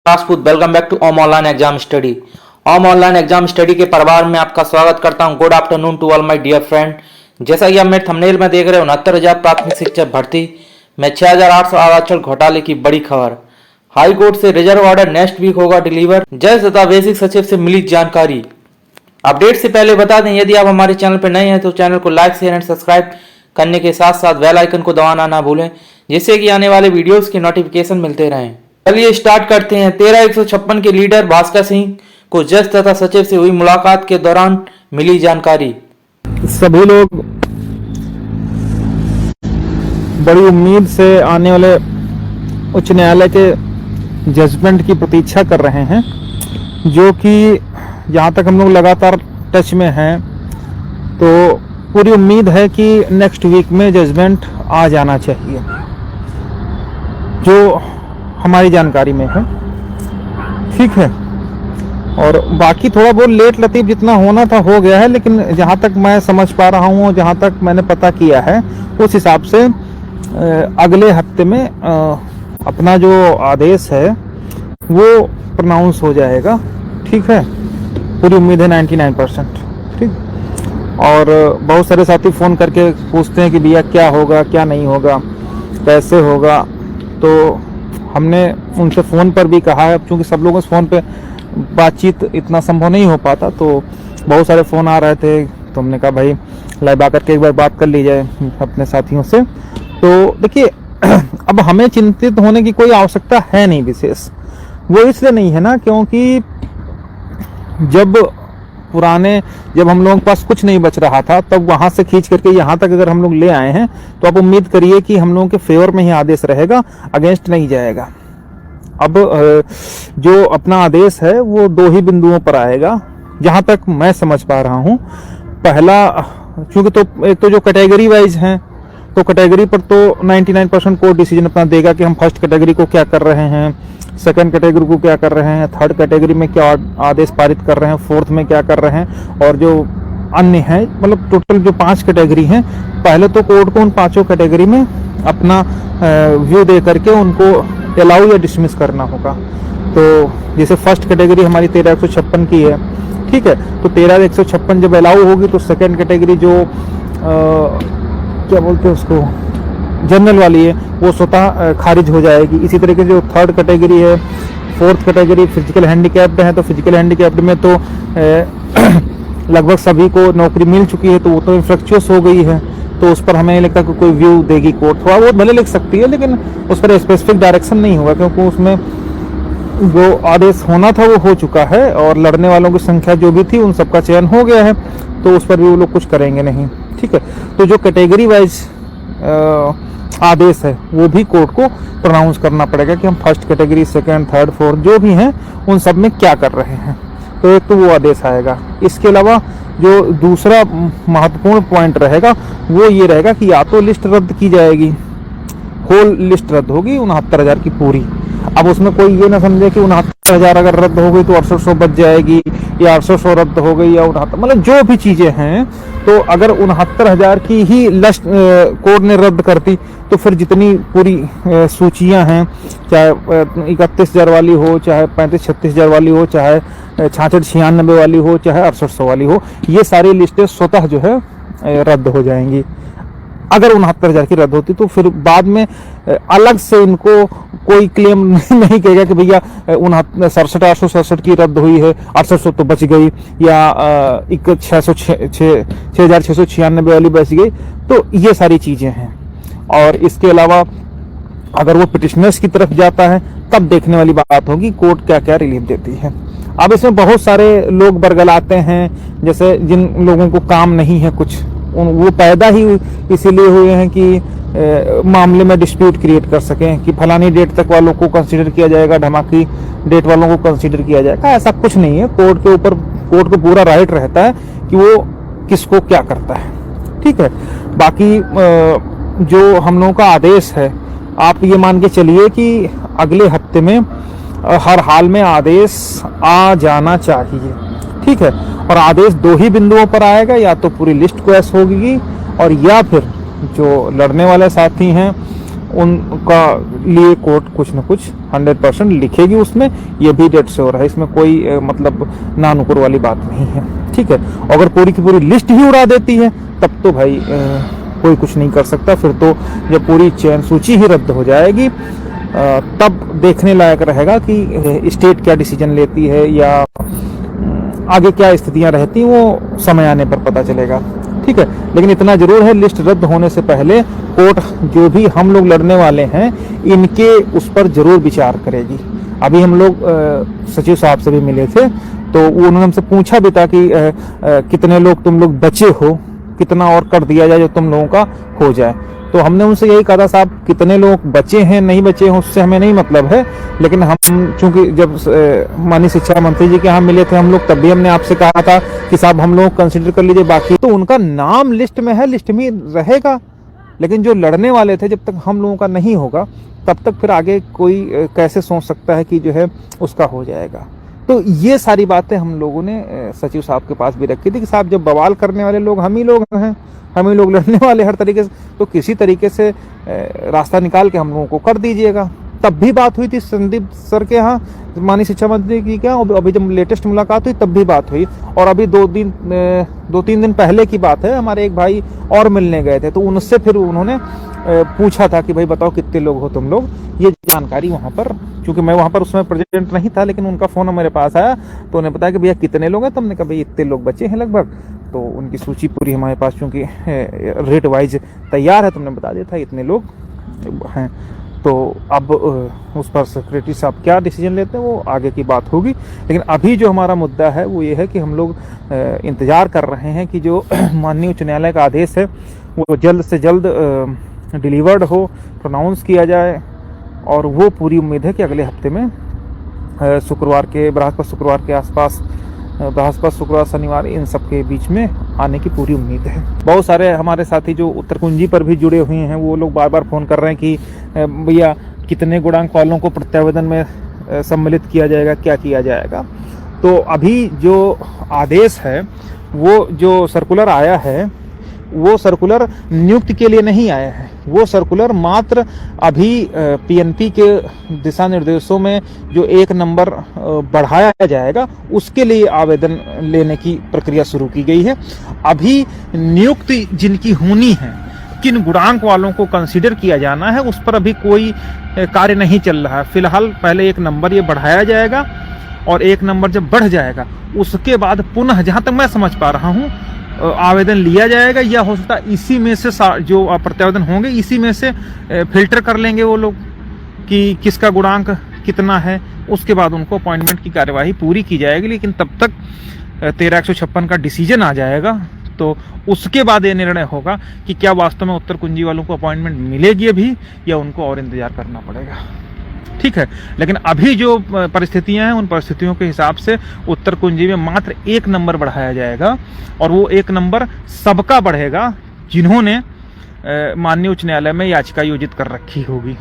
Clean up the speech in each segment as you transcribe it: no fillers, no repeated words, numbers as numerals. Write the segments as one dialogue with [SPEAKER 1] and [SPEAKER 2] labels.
[SPEAKER 1] Rajput welcome back to Om online exam study. Om online exam study के परिवार में आपका स्वागत करता हूं। Good afternoon to all my dear friend. जैसा कि आप मेरे थंबनेल में देख रहे हो, 69,000 प्राथमिक शिक्षक भर्ती में 6,800 आरक्षण घोटाले की बड़ी खबर। हाई कोर्ट से रिजर्व ऑर्डर नेक्स्ट वीक होगा डिलीवर, जज तथा बेसिक सचिव से मिली जानकारी। अपडेट से पहले बता दें, यदि आप हमारे चैनल पर नए हैं तो चैनल को लाइक शेयर एंड सब्सक्राइब करने के साथ साथ बेल आइकन को दबाना ना भूलें, जिससे कि आने वाले वीडियोस की नोटिफिकेशन मिलते रहें। चलिए स्टार्ट करते हैं। 13-156 के लीडर भास्कर सिंह को जज तथा सचिव से हुई मुलाकात के दौरान मिली जानकारी।
[SPEAKER 2] सभी लोग बड़ी उम्मीद से आने वाले उच्च न्यायालय के जजमेंट की प्रतीक्षा कर रहे हैं, जो कि जहाँ तक हम लोग लगातार टच में हैं, तो पूरी उम्मीद है कि नेक्स्ट वीक में जजमेंट आ जाना चाहिए, जो हमारी जानकारी में है। ठीक है, और बाकी थोड़ा बहुत लेट लतीफ जितना होना था हो गया है, लेकिन जहाँ तक मैं समझ पा रहा हूँ, जहाँ तक मैंने पता किया है, उस हिसाब से अगले हफ्ते में अपना जो आदेश है वो प्रोनाउंस हो जाएगा। ठीक है, पूरी उम्मीद है 99%। ठीक, और बहुत सारे साथी फ़ोन करके पूछते हैं कि भैया क्या होगा, क्या नहीं होगा, कैसे होगा। तो हमने उनसे फ़ोन पर भी कहा है, क्योंकि सब लोगों से फ़ोन पे बातचीत इतना संभव नहीं हो पाता, तो बहुत सारे फ़ोन आ रहे थे, तो हमने कहा भाई लाइव आकर के एक बार बात कर ली जाए अपने साथियों से। तो देखिए, अब हमें चिंतित होने की कोई आवश्यकता है नहीं विशेष। वो इसलिए नहीं है ना, क्योंकि जब हम लोगों के पास कुछ नहीं बच रहा था, तब वहाँ से खींच करके यहाँ तक अगर हम लोग ले आए हैं, तो आप उम्मीद करिए कि हम लोगों के फेवर में ही आदेश रहेगा, अगेंस्ट नहीं जाएगा। अब जो अपना आदेश है वो दो ही बिंदुओं पर आएगा, जहाँ तक मैं समझ पा रहा हूँ। पहला, क्योंकि तो एक तो जो कैटेगरी वाइज हैं, तो कैटेगरी पर तो 99% कोर्ट डिसीजन अपना देगा कि हम फर्स्ट कैटेगरी को क्या कर रहे हैं, सेकंड कैटेगरी को क्या कर रहे हैं, थर्ड कैटेगरी में क्या आदेश पारित कर रहे हैं, फोर्थ में क्या कर रहे हैं, और जो अन्य हैं, मतलब टोटल जो 5 कैटेगरी हैं, पहले तो कोर्ट को उन 5 कैटेगरी में अपना व्यू दे करके उनको अलाउ या डिसमिस करना होगा। तो जैसे फर्स्ट कैटेगरी हमारी 13-156 की है, ठीक है, तो 13-156 जब अलाउ होगी, तो सेकंड कैटेगरी जो क्या बोलते हैं उसको, जनरल वाली है, वो स्वतः खारिज हो जाएगी। इसी तरीके से जो थर्ड कैटेगरी है, फोर्थ कैटेगरी फिजिकल हैंडीकैप्ड है, तो फिजिकल हैंडीकैप्ड में तो लगभग सभी को नौकरी मिल चुकी है, तो वो तो इन्फ्रक्चुअस हो गई है, तो उस पर हमें नहीं लगता कि कोई व्यू देगी कोर्ट। थोड़ा बहुत भले लिख सकती है, लेकिन उस पर स्पेसिफिक डायरेक्शन नहीं होगा, क्योंकि उसमें जो आदेश होना था वो हो चुका है, और लड़ने वालों की संख्या जो भी थी उन सबका चयन हो गया है, तो उस पर भी वो लोग कुछ करेंगे नहीं। ठीक है, तो जो कैटेगरी वाइज आदेश है वो भी कोर्ट को प्रोनाउंस करना पड़ेगा कि हम first category, second, third, fourth जो भी हैं उन सब में क्या कर रहे हैं। तो एक तो वो आदेश आएगा। इसके अलावा जो दूसरा महत्वपूर्ण पॉइंट रहेगा वो ये रहेगा कि या तो लिस्ट रद्द की जाएगी, होल लिस्ट रद्द होगी 69,000 की पूरी। अब उसमें कोई ये ना समझे कि 69,000 अगर रद्द हो गई तो 6800 बच जाएगी, या 800 रद्द हो गई, या 69, मतलब जो भी चीजें हैं, तो अगर 69,000 की ही लिस्ट कोर्ट ने रद्द कर दी, तो फिर जितनी पूरी सूचियां हैं, चाहे 31,000 वाली हो, चाहे 35-36,000 वाली हो, चाहे 66-96 वाली हो, चाहे 6800 वाली हो, ये सारी लिस्टें स्वतः जो है रद्द हो जाएंगी। अगर 69,000 की रद्द होती, तो फिर बाद में अलग से इनको कोई क्लेम नहीं कहेगा कि भैया 67,867 की रद्द हुई है, 800 तो बच गई, या 6,696 वाली बच गई। तो ये सारी चीजें हैं। और इसके अलावा अगर वो पिटिशनर्स की तरफ जाता है, तब देखने वाली बात होगी कोर्ट क्या क्या रिलीफ देती है। अब इसमें बहुत सारे लोग बरगलाते हैं, जैसे जिन लोगों को काम नहीं है कुछ, वो पैदा ही इसीलिए हुए हैं कि मामले में डिस्प्यूट क्रिएट कर सकें, कि फलानी डेट तक वालों को कंसीडर किया जाएगा, धमाकी डेट वालों को कंसीडर किया जाएगा। ऐसा कुछ नहीं है। कोर्ट के ऊपर कोर्ट को पूरा राइट रहता है कि वो किसको क्या करता है। ठीक है, बाकी जो हम लोगों का आदेश है, आप ये मान के चलिए कि अगले हफ्ते में हर हाल में आदेश आ जाना चाहिए। ठीक है, और आदेश दो ही बिंदुओं पर आएगा, या तो पूरी लिस्ट क्रॉस होगी, और या फिर जो लड़ने वाले साथी हैं उनका लिए कोर्ट कुछ न कुछ 100% लिखेगी उसमें, ये भी डेट श्योर है, इसमें कोई मतलब नानुकुर वाली बात नहीं है। ठीक है, अगर पूरी की पूरी लिस्ट ही उड़ा देती है तब तो भाई कोई कुछ नहीं कर सकता। फिर तो जब पूरी चयन सूची ही रद्द हो जाएगी तब देखने लायक रहेगा कि स्टेट क्या डिसीजन लेती है या आगे क्या स्थितियां रहती, वो समय आने पर पता चलेगा। ठीक है, लेकिन इतना जरूर है, लिस्ट रद्द होने से पहले कोर्ट जो भी हम लोग लड़ने वाले हैं इनके उस पर जरूर विचार करेगी। अभी हम लोग सचिव साहब से भी मिले थे तो उन्होंने हमसे पूछा भी था कि कितने लोग तुम लोग बचे हो, कितना और कर दिया जाए जो तुम लोगों का हो जाए। तो हमने उनसे यही कहा था, साहब कितने लोग बचे हैं नहीं बचे हैं उससे हमें नहीं मतलब है, लेकिन हम चूंकि जब माननीय शिक्षा मंत्री जी के यहाँ मिले थे हम लोग, तब भी हमने आपसे कहा था कि साहब हम लोग कंसिडर कर लीजिए, बाकी तो उनका नाम लिस्ट में है, लिस्ट में रहेगा, लेकिन जो लड़ने वाले थे जब तक हम लोगों का नहीं होगा तब तक फिर आगे कोई कैसे सोच सकता है कि जो है उसका हो जाएगा। तो ये सारी बातें हम लोगों ने सचिव साहब के पास भी रखी थी कि साहब जब बवाल करने वाले लोग हम ही लोग हैं, हम ही लोग लड़ने वाले हर तरीके से, तो किसी तरीके से रास्ता निकाल के हम लोगों को कर दीजिएगा। तब भी बात हुई थी संदीप सर के यहाँ माननीय शिक्षा मंत्री की, क्या अभी जब लेटेस्ट मुलाकात हुई तब भी बात हुई, और अभी 2-3 दिन पहले की बात है, हमारे एक भाई और मिलने गए थे तो उनसे फिर उन्होंने पूछा था कि भाई बताओ कितने लोग हो तुम लोग, ये जानकारी वहाँ पर, क्योंकि मैं वहाँ पर उसमें प्रेजेंट नहीं था लेकिन उनका फ़ोन मेरे पास आया तो उन्हें बताया कि भैया कितने लोग हैं, तो हमने कहा भाई इतने लोग बचे हैं लगभग, तो उनकी सूची पूरी हमारे पास चूँकि रेट वाइज तैयार है, तुमने बता दिया था इतने लोग हैं। तो अब उस पर सेक्रेटरी साहब क्या डिसीजन लेते हैं वो आगे की बात होगी, लेकिन अभी जो हमारा मुद्दा है वो ये है कि हम लोग इंतज़ार कर रहे हैं कि जो माननीय उच्च न्यायालय का आदेश है वो जल्द से जल्द डिलीवर्ड हो, प्रोनाउंस किया जाए, और वो पूरी उम्मीद है कि अगले हफ्ते में शुक्रवार के बृहस्पति शुक्रवार के आसपास, बृहस्पति शुक्रवार शनिवार इन सब के बीच में आने की पूरी उम्मीद है। बहुत सारे हमारे साथी जो उत्तर कुंजी पर भी जुड़े हुए हैं वो लोग बार बार फ़ोन कर रहे हैं कि भैया कितने गुणांक वालों को प्रत्यावेदन में सम्मिलित किया जाएगा, क्या किया जाएगा। तो अभी जो आदेश है, वो जो सर्कुलर आया है वो सर्कुलर नियुक्ति के लिए नहीं आया है, वो सर्कुलर मात्र अभी पीएनपी के दिशा निर्देशों में जो 1 नंबर बढ़ाया जाएगा उसके लिए आवेदन लेने की प्रक्रिया शुरू की गई है। अभी नियुक्ति जिनकी होनी है, किन गुणांक वालों को कंसीडर किया जाना है, उस पर अभी कोई कार्य नहीं चल रहा है। फिलहाल पहले 1 नंबर ये बढ़ाया जाएगा और 1 नंबर जब बढ़ जाएगा उसके बाद पुनः, जहाँ तक मैं समझ पा रहा हूँ, आवेदन लिया जाएगा, या हो सकता है इसी में से जो प्रत्यावेदन होंगे इसी में से फिल्टर कर लेंगे वो लोग कि किसका गुणांक कितना है, उसके बाद उनको अपॉइंटमेंट की कार्यवाही पूरी की जाएगी। लेकिन तब तक 13/156 का डिसीजन आ जाएगा तो उसके बाद ये निर्णय होगा कि क्या वास्तव में उत्तर कुंजी वालों को अपॉइंटमेंट मिलेगी अभी या उनको और इंतजार करना पड़ेगा। ठीक है, लेकिन अभी जो परिस्थितियां हैं उन परिस्थितियों के हिसाब से उत्तर कुंजी में मात्र 1 नंबर बढ़ाया जाएगा, और वो 1 नंबर सबका बढ़ेगा जिन्होंने माननीय उच्च न्यायालय में याचिका योजित कर रखी होगी।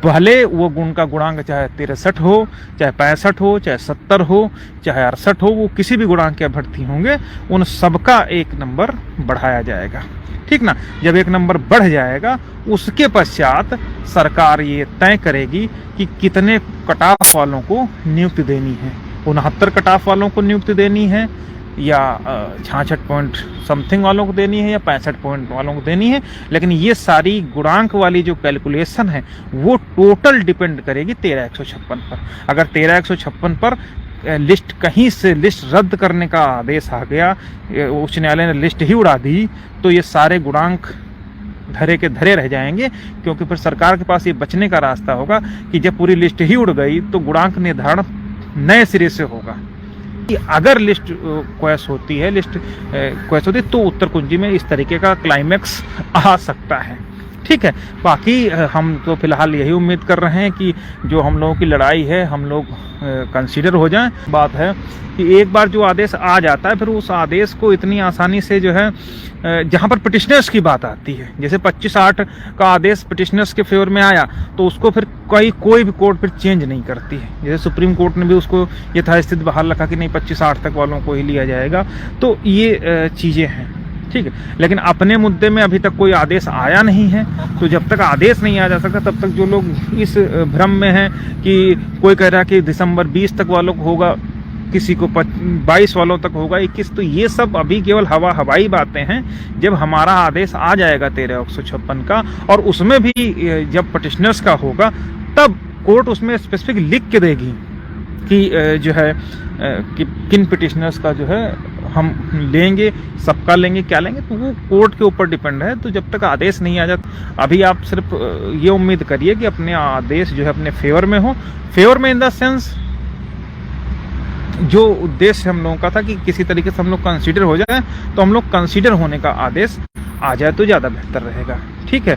[SPEAKER 2] भले वो गुण का गुणांक चाहे 63 हो, चाहे 65 हो, चाहे 70 हो, चाहे 68 हो, वो किसी भी गुणांक के अभ्यर्थी होंगे, उन सबका 1 नंबर बढ़ाया जाएगा। ठीक ना, जब 1 नंबर बढ़ जाएगा उसके पश्चात सरकार ये तय करेगी कि कितने कटाफ वालों को नियुक्ति देनी है, 69 कटाफ वालों को नियुक्ति देनी है या 66 पॉइंट समथिंग वालों को देनी है या 65 पॉइंट वालों को देनी है। लेकिन ये सारी गुणांक वाली जो कैलकुलेशन है वो टोटल डिपेंड करेगी 13/156 पर। अगर 13/156 पर लिस्ट कहीं से लिस्ट रद्द करने का आदेश आ गया, उच्च न्यायालय ने लिस्ट ही उड़ा दी, तो ये सारे गुणांक धरे के धरे रह जाएंगे, क्योंकि फिर सरकार के पास ये बचने का रास्ता होगा कि जब पूरी लिस्ट ही उड़ गई तो गुणांक निर्धारण नए सिरे से होगा। कि अगर लिस्ट क्वेस होती है, तो उत्तर कुंजी में इस तरीके का क्लाइमैक्स आ सकता है। ठीक है, बाकी हम तो फिलहाल यही उम्मीद कर रहे हैं कि जो हम लोगों की लड़ाई है हम लोग कंसीडर हो जाएं। बात है कि एक बार जो आदेश आ जाता है फिर उस आदेश को इतनी आसानी से जो है, जहाँ पर पिटिशनर्स की बात आती है, जैसे 25/8 का आदेश पिटिशनर्स के फेवर में आया तो उसको फिर कोई भी कोर्ट फिर चेंज नहीं करती है। जैसे सुप्रीम कोर्ट ने भी उसको यथास्थिति बहाल रखा कि नहीं 25/8 तक वालों को ही लिया जाएगा। तो ये चीज़ें हैं। ठीक है। लेकिन अपने मुद्दे में अभी तक कोई आदेश आया नहीं है, तो जब तक आदेश नहीं आ जा सकता तब तक जो लोग इस भ्रम में हैं कि कोई कह रहा है कि दिसंबर 20 तक वालों को होगा, किसी को 22 वालों तक होगा, 21, तो ये सब अभी केवल हवाई बातें हैं। जब हमारा आदेश आ जाएगा 13/156 का, और उसमें भी जब पटिशनर्स का होगा, तब कोर्ट उसमें स्पेसिफिक लिख के देगी कि जो है कि किन पिटिशनर्स का जो है हम लेंगे, सबका लेंगे, क्या लेंगे, तो वो कोर्ट के ऊपर डिपेंड है। तो जब तक आदेश नहीं आ जाता, अभी आप सिर्फ ये उम्मीद करिए कि अपने आदेश जो है अपने फेवर में हो। फेवर में इन द सेंस जो उद्देश्य हम लोगों का था कि किसी तरीके से हम लोग कंसीडर हो जाए, तो हम लोग कंसीडर होने का आदेश आ जाए तो ज़्यादा बेहतर रहेगा। ठीक है,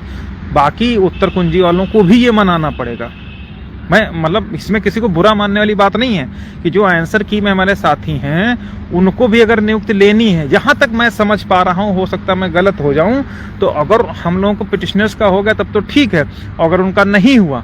[SPEAKER 2] बाकी उत्तर कुंजी वालों को भी ये मनाना पड़ेगा। मैं मतलब इसमें किसी को बुरा मानने वाली बात नहीं है कि जो आंसर की में हमारे साथी हैं उनको भी अगर नियुक्ति लेनी है, जहाँ तक मैं समझ पा रहा हूँ, हो सकता है मैं गलत हो जाऊँ, तो अगर हम लोगों को पिटिशनर्स का हो गया तब तो ठीक है, अगर उनका नहीं हुआ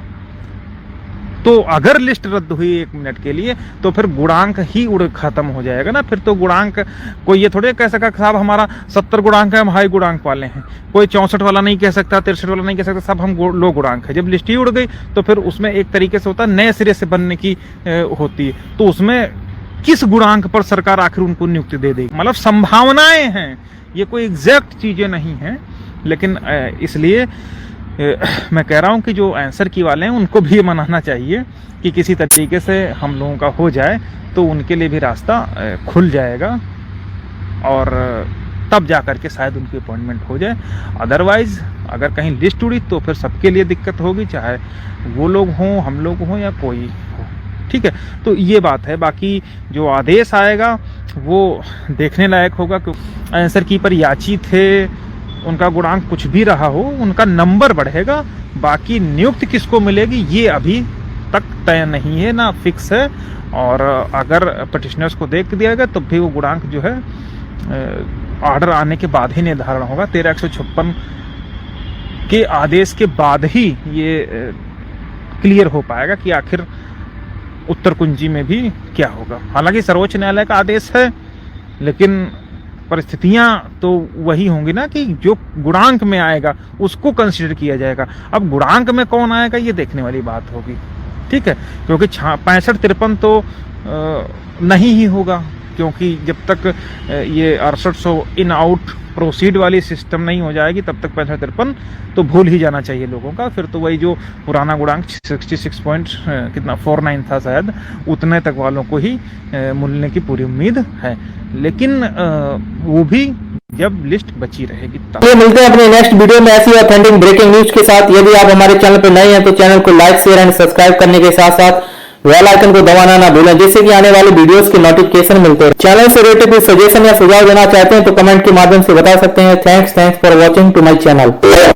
[SPEAKER 2] तो अगर लिस्ट रद्द हुई 1 मिनट के लिए तो फिर गुणांक ही उड़ खत्म हो जाएगा ना। फिर तो गुणांक कोई ये थोड़े कह सका साहब हमारा 70 गुणांक है, हम हाई गुणांक वाले हैं, कोई 64 वाला नहीं कह सकता, 63 वाला नहीं कह सकता, सब हम लो गुणांक है। जब लिस्ट ही उड़ गई तो फिर उसमें एक तरीके से होता है नए सिरे से बनने की होती है, तो उसमें किस गुणांक पर सरकार आखिर उनको नियुक्ति दे देगी, मतलब संभावनाएं हैं, ये कोई एग्जैक्ट चीजें नहीं हैं। लेकिन इसलिए मैं कह रहा हूं कि जो आंसर की वाले हैं उनको भी मनाना चाहिए कि किसी तरीके से हम लोगों का हो जाए तो उनके लिए भी रास्ता खुल जाएगा, और तब जा कर के शायद उनकी अपॉइंटमेंट हो जाए। अदरवाइज अगर कहीं लिस्ट उड़ी तो फिर सबके लिए दिक्कत होगी, चाहे वो लोग हों, हम लोग हों या कोई हो। ठीक है, तो ये बात है। बाकी जो आदेश आएगा वो देखने लायक होगा, क्योंकि आंसर की पर याची थे, उनका गुणांक कुछ भी रहा हो, उनका नंबर बढ़ेगा। बाकी नियुक्ति किसको मिलेगी ये अभी तक तय नहीं है, ना फिक्स है। और अगर पिटिशनर्स को देख दिया गया तो भी वो गुणांक जो है ऑर्डर आने के बाद ही निर्धारण होगा। 13/156 के आदेश के बाद ही ये क्लियर हो पाएगा कि आखिर उत्तर कुंजी में भी क्या होगा। हालांकि सर्वोच्च न्यायालय का आदेश है, लेकिन परिस्थितियां तो वही होंगी ना कि जो गुणांक में आएगा उसको कंसीडर किया जाएगा। अब गुणांक में कौन आएगा ये देखने वाली बात होगी। ठीक है, क्योंकि 65-53 तो नहीं ही होगा, क्योंकि जब तक ये 6800 इन आउट प्रोसीड वाली सिस्टम नहीं हो जाएगी तब तक 65-53 तो भूल ही जाना चाहिए लोगों का। फिर तो वही जो पुराना गुणांक 66.49 था शायद, उतने तक वालों को ही मिलने की पूरी उम्मीद है। लेकिन वो भी जब लिस्ट बची रहेगी तब।
[SPEAKER 1] ये मिलते हैं अपने नेक्स्ट वीडियो में ऐसी ऑथेंटिक ब्रेकिंग न्यूज के साथ। यदि आप हमारे चैनल पर नए हैं तो चैनल को लाइक, शेयर एंड सब्सक्राइब करने के साथ साथ बेल आइकन को दबाना ना भूलें, जिससे कि आने वाले वीडियोस के नोटिफिकेशन मिलते हैं। चैनल से रिलेटेड कोई सजेशन या सुझाव देना चाहते हैं तो कमेंट के माध्यम से बता सकते हैं। Thanks for watching to my channel.